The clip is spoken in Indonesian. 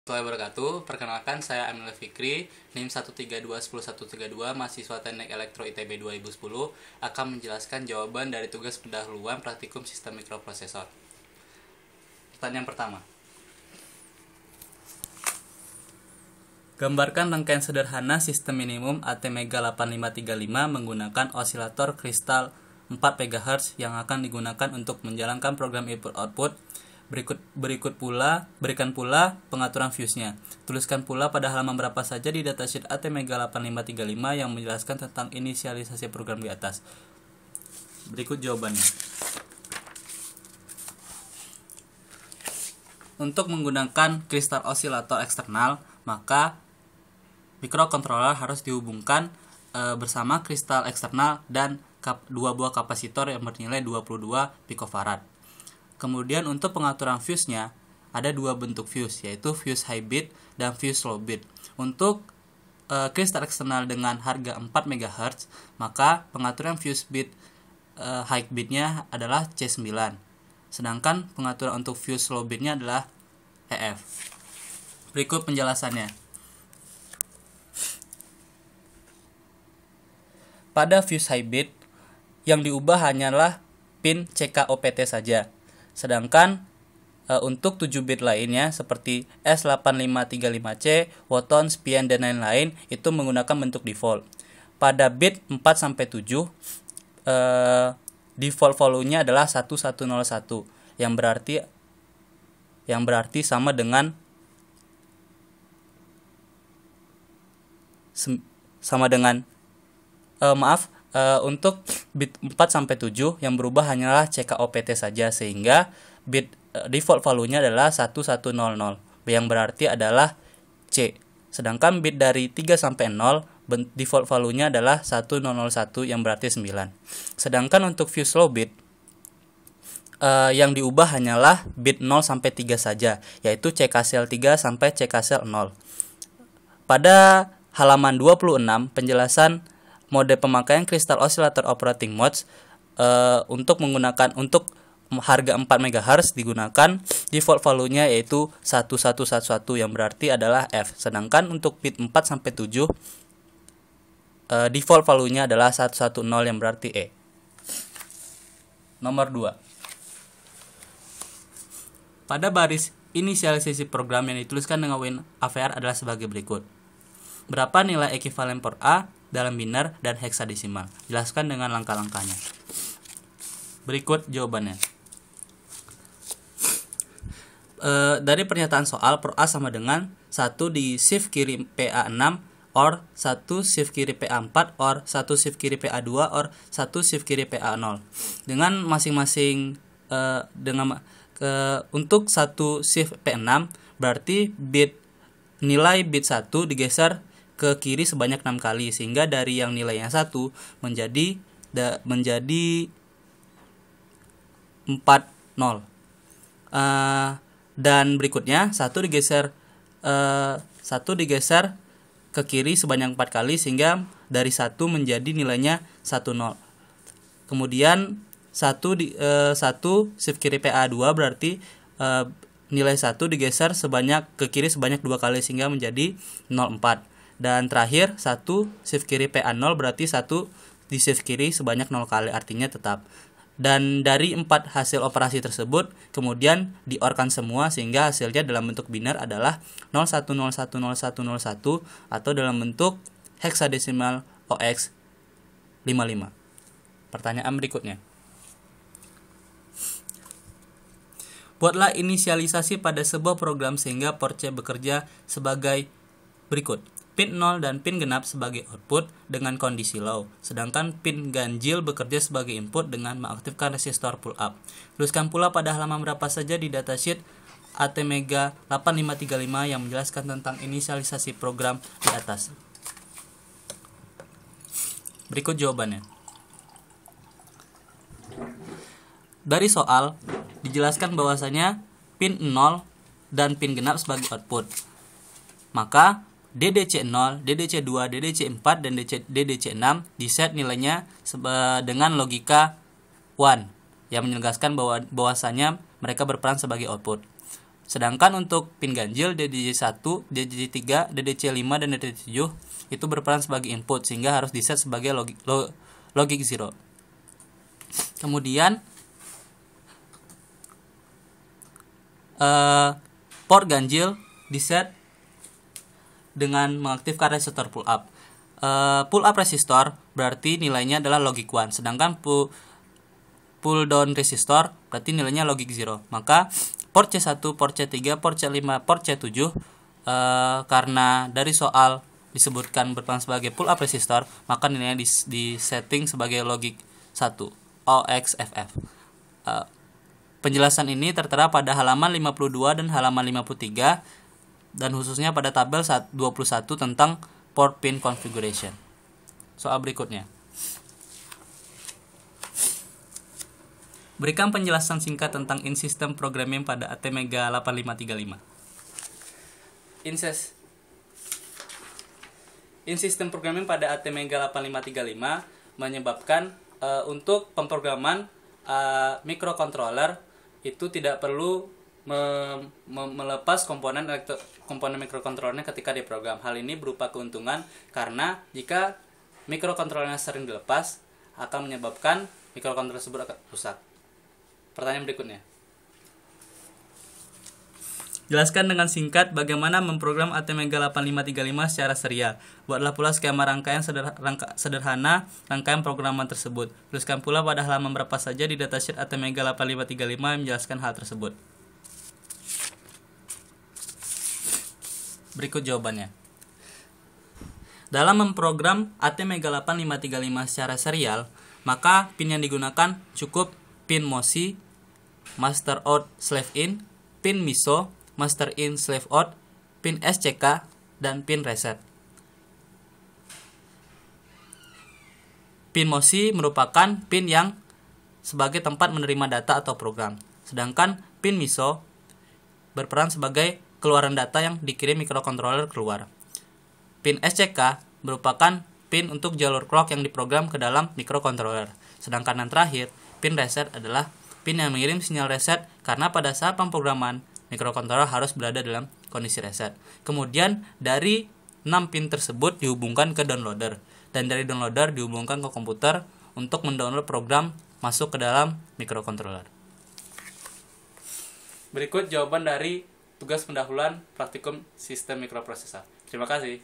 Assalamualaikum warahmatullahi wabarakatuh. Perkenalkan, saya Amil Fikri, NIM 132-10132, mahasiswa Teknik Elektro ITB 2010, akan menjelaskan jawaban dari tugas pendahuluan praktikum sistem mikroprosesor. Pertanyaan pertama. Gambarkan rangkaian sederhana sistem minimum ATmega 8535 menggunakan osilator kristal 4 MHz yang akan digunakan untuk menjalankan program input-output. Berikan pula pengaturan fuse-nya. Tuliskan pula pada halaman berapa saja di datasheet ATmega 8535 yang menjelaskan tentang inisialisasi program di atas. Berikut jawabannya. Untuk menggunakan kristal osilator eksternal, maka mikrokontroler harus dihubungkan bersama kristal eksternal dan dua buah kapasitor yang bernilai 22 picofarad. Kemudian untuk pengaturan fuse-nya ada dua bentuk fuse, yaitu fuse high bit dan fuse low bit. Untuk kristal eksternal dengan harga 4 MHz, maka pengaturan fuse bit high bitnya adalah C9. Sedangkan pengaturan untuk fuse low bitnya adalah EF. Berikut penjelasannya. Pada fuse high bit, yang diubah hanyalah pin CKOPT saja. Sedangkan untuk 7 bit lainnya seperti S8535C, Woton, Spian, dan lain-lain itu menggunakan bentuk default. Pada bit 4-7 default value-nya adalah 1101 yang berarti sama dengan untuk bit 4-7 yang berubah hanyalah CKOPT saja, sehingga bit default value-nya adalah 1100 yang berarti adalah C. Sedangkan bit dari 3-0 default value-nya adalah 1001 yang berarti 9. Sedangkan untuk fuse low bit yang diubah hanyalah bit 0-3 saja, yaitu CKCL 3 sampai CKCL 0. Pada halaman 26 penjelasan mode pemakaian kristal osilator operating modes untuk harga 4 MHz digunakan default value-nya yaitu 1111 yang berarti adalah F. Sedangkan untuk bit 4-7 default value-nya adalah 110 yang berarti E. Nomor 2. Pada baris inisialisasi program yang dituliskan dengan WinAVR adalah sebagai berikut. Berapa nilai ekivalen port A dalam biner dan heksadesimal? Jelaskan dengan langkah-langkahnya. Berikut jawabannya. Dari pernyataan soal, port A sama dengan 1 di shift kiri PA6 or 1 shift kiri PA4 or 1 shift kiri PA2 or 1 shift kiri PA0. Dengan masing-masing untuk 1 shift P6 berarti nilai bit 1 digeser ke kiri sebanyak 6 kali, sehingga dari yang nilainya 1 menjadi 40. Dan berikutnya 1 digeser ke kiri sebanyak 4 kali, sehingga dari 1 menjadi nilainya 10. Kemudian 1 shift kiri PA2 berarti nilai 1 digeser ke kiri sebanyak 2 kali, sehingga menjadi 04. Dan terakhir 1 shift kiri PA0 berarti 1 di shift kiri sebanyak 0 kali, artinya tetap. Dan dari 4 hasil operasi tersebut kemudian di-OR-kan semua, sehingga hasilnya dalam bentuk biner adalah 01010101 atau dalam bentuk heksadesimal OX55. Pertanyaan berikutnya. Buatlah inisialisasi pada sebuah program sehingga port C bekerja sebagai berikut. Pin 0 dan pin genap sebagai output dengan kondisi low, sedangkan pin ganjil bekerja sebagai input dengan mengaktifkan resistor pull up. Tuliskan pula pada halaman berapa saja di datasheet ATmega 8535 yang menjelaskan tentang inisialisasi program di atas. Berikut jawabannya. Dari soal dijelaskan bahwasanya pin 0 dan pin genap sebagai output. Maka DDC0, DDC2, DDC4, dan DDC6 diset nilainya dengan logika 1 yang menegaskan bahwasanya mereka berperan sebagai output. Sedangkan untuk pin ganjil DDC1, DDC3, DDC5 dan DDC7 itu berperan sebagai input sehingga harus diset sebagai logic 0. Kemudian port ganjil diset dengan mengaktifkan resistor pull up. Pull up resistor berarti nilainya adalah logic 1, sedangkan pull down resistor berarti nilainya logic 0. Maka port C1, port C3, port C5, port C7 karena dari soal disebutkan berperan sebagai pull up resistor, maka nilainya di setting sebagai logic 1 OXFF. Penjelasan ini tertera pada halaman 52 dan halaman 53 dan khususnya pada tabel 21 tentang port pin configuration. Soal berikutnya. Berikan penjelasan singkat tentang in system programming pada ATmega 8535. In system programming pada ATmega 8535 menyebabkan untuk pemrograman microcontroller itu tidak perlu melepas komponen microcontrollernya ketika diprogram. Hal ini berupa keuntungan karena jika microcontrollernya sering dilepas akan menyebabkan microcontroller tersebut akan rusak. Pertanyaan berikutnya. Jelaskan dengan singkat bagaimana memprogram ATmega 8535 secara serial. Buatlah pula skema rangkaian sederhana rangkaian programan tersebut. Tuliskan pula pada halaman berapa saja di datasheet ATmega 8535 yang menjelaskan hal tersebut. Berikut jawabannya. Dalam memprogram ATmega 8535 secara serial, maka pin yang digunakan cukup pin MOSI, master out slave in, pin MISO, master in slave out, pin SCK, dan pin reset. Pin MOSI merupakan pin yang sebagai tempat menerima data atau program. Sedangkan pin MISO berperan sebagai keluaran data yang dikirim microcontroller keluar. Pin SCK merupakan pin untuk jalur clock yang diprogram ke dalam microcontroller. Sedangkan yang terakhir, pin reset adalah pin yang mengirim sinyal reset karena pada saat pemrograman microcontroller harus berada dalam kondisi reset. Kemudian dari 6 pin tersebut dihubungkan ke downloader dan dari downloader dihubungkan ke komputer untuk mendownload program masuk ke dalam microcontroller. Berikut jawaban dari tugas pendahuluan praktikum sistem mikroprosesor. Terima kasih.